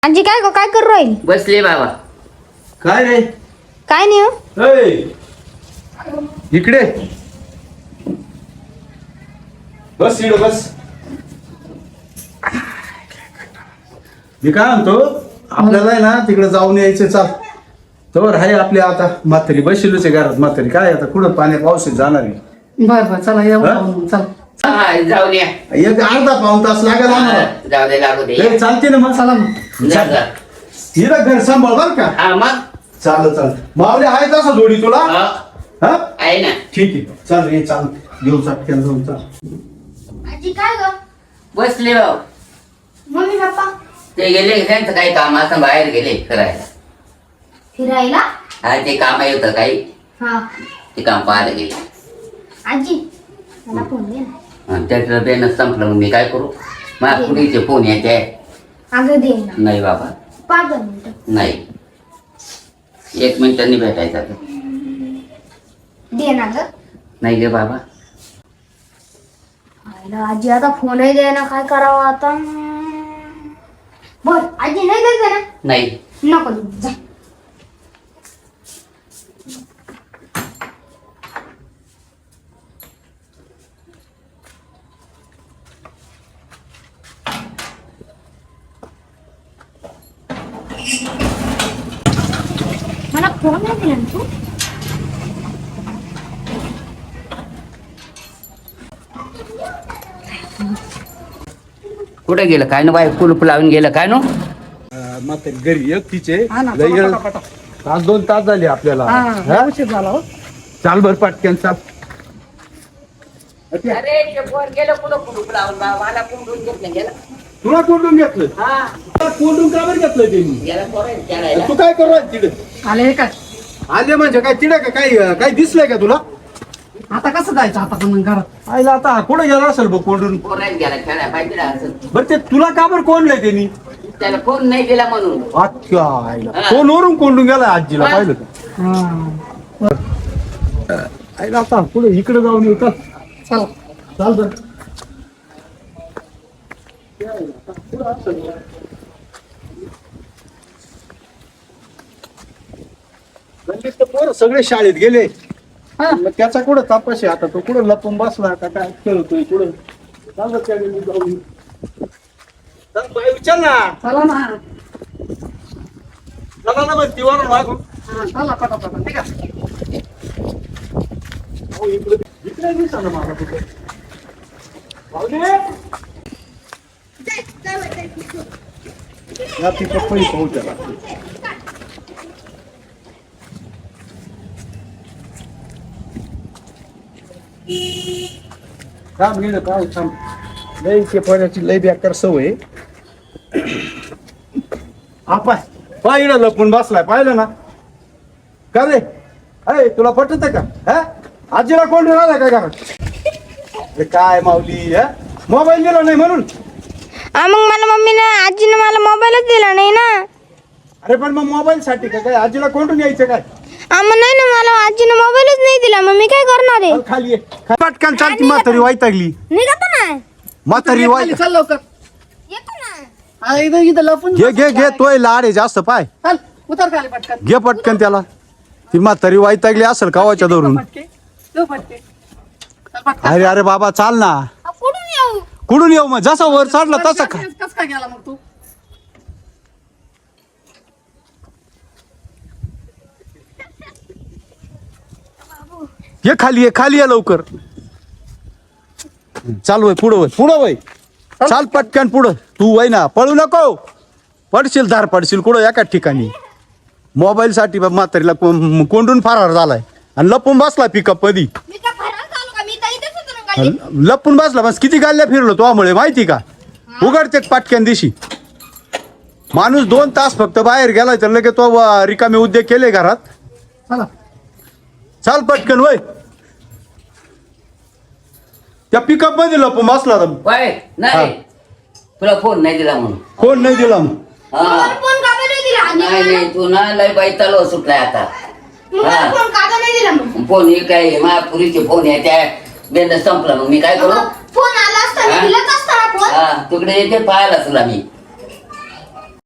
आजी काय गो काय करू राहील? बसले बाबा. काय रे? काय नाही हो. ए, इकडे बस इकडे बस. मी काय म्हणतो आपल्याला आहे ना तिकडे जाऊन यायचं. चाल तर आहे आपली आता म्हातारी बसलोच आहे घरात. म्हातारी काय आता कुठं पाण्या पावसात जाणार आहे. बर चला येऊ हा? चल हा, जाऊ द्या. एक अर्धा पाऊण तास लागेल आम्हाला. जाऊ दे लागू दे. ए, चालते ना मग. चला मग जा, जा. हिला घर सांभाळ बर का. हा मग चाल चाल मावले आहे तसं जोडी तुला. हा, हा आहे ना. ठीक आहे. चाल ये चाल घेऊन चाटक्यान जाऊन चाल. आजी काय गो? बसले बाबा. मम्मी पप्पा ते गेले त्यांचं काही काम असं बाहेर गेले फिरायला. फिरायला? हा ते काम येतं काही हा. ते काम पाहायला गेले. आजी मला फोन दे ना. आणि त्याचं बेन संपलं मग मी काय करू. मला कुठे फोन यायचे अगं दे ना. नाही बाबा 5 मिनिटं. नाही. 1 मिनिटांनी भेटायचं आता. दे ना ग. नाही गे बाबा. आईला आजी आता फोनही दे ना. काय करावं आता? बर आजी नाही देते ना. नाही. नको देऊ, जा. मला फोन नाही दिला ना तू. कुठे गेलं काय ना बाई. कुलूप लावून गेलं काय नो. म्हातारी घरी एकटीचे हा ना, लई चला, वेळ- पटा, तास 2 तास झाले आपल्याला. हा हा? उशीर झाला हो. चाल बर पाटक्यान चाल. अरे ते पोर गेलं कुठं कुलूप लावून बाबा. मला कोंडून घेतलं गेलं. तुला कोंडून घेतलं. हा तुला कोंडून का बरं घेतलं त्यांनी. गेला पोरं खेळायला. तू काय करू राहिली तिकडे. आले काय आले म्हणजे काय तिकडे का काय दिसलंय का तुला. आता कसं जायचं आता पण घरात. आईला आता कुठे गेला असेल बघ कोंडून. पोरायला गेला खेळायला पाहिजे ना असं. बरं ते तुला का बरं कोंडलंय त्यांनी. त्याला फोन नाही दिला म्हणून. अच्छा आईला फोनवरून कोंडून गेला आजीला हा. पाहिलं का. हा आईला आता पुढे इकडे जाऊन येऊ. चल चला चाल बर. पोर सगळे शाळेत गेले. हा. मग त्याचा कुठं तपास आहे आता. तो कुठं लपून बसला का काय खेळतोय कुठं. चाल त्याने मी जाऊन येऊ. चल बाई विचार ना. चला ना. चला ना मग तिवर मागून. हा, चला पटापटा ठीक आहे. हो, इकडे इकडे दिसा ना मला कुठे. भाऊजी या तिकडे पहिली पाहू त्याला. काम गेलं का थांब. लई ते पाण्याची लई बेकार सवय. पाय पाहिलं लपून बसलाय पाहिलं ना. का रे अरे तुला पटत का. हा आजीला कोण राहिला काय घरात. अरे काय माऊली हा मोबाईल दिला नाही म्हणून. मग मला मम्मीनं आजीनं मला मोबाईलच दिला नाही ना. अरे पण मग मोबाईल साठी का काय आजीला कोंडून यायचं काय. मग नाही ना मला आजीनं मोबाईलच नाही दिला. मग मी काय करणार आहे? चल खाली ये. पटकन चालती म्हातारी वैतागली. निघतो ना. म्हातारी खाली वाय चल लवकर. येतो ना. हा, इथं इथं लपून घे घे घे तोय लाड आहे जास्त पाय. चल उतर खाली पटकन. घे पटकन त्याला. ती म्हातारी वैतागली असेल कवाच्या धरून. फटके देऊ फटके. चल पटकन. अरे अरे बाबा चाल ना. कुठून येऊ? कुठून येऊ मग जसा वर चढला तसा खा. कसं काय गेला मग तू. ये खाली ये लवकर. चाल वय पुढं वय. चाल पटकन पुढं. तू वय ना पळू नको. पडशील धार पडशील कुठं एका ठिकाणी. मोबाईल साठी म्हातारीला कोंडून फरार झालाय आणि लपून बसला पिकअप मध्ये. मी काय फरार झालो का? मी तर इथेच होतो ना गाडी. लपून बसला बस किती गाल्ल्या फिरलो तुझ्यामुळे माहिती का. उघडते पाटक्यान दिशी. माणूस 2 तास फक्त बाहेर गेलाय तर लगेच तो रिकामे उद्योग केले घरात. चला चाल पटकन वय. त्या पिकअप मध्ये लपून बसला बाय नाही. तुला फोन नाही दिला म्हणून. कोण नाही दिला मग. हा. मला फोन का बरं नाही दिला? नाही नाही तू ना लय बाई तलो सुटलाय आता. मला फोन का बरं नाही दिला मग? फोन हे काय महापुरीचे फोन आहे त्या बेंद संपला मग मी काय करू. फोन आला असता मी हा? दिलाच असता ना फोन. हा तिकडे येते पाहायला तुला मी.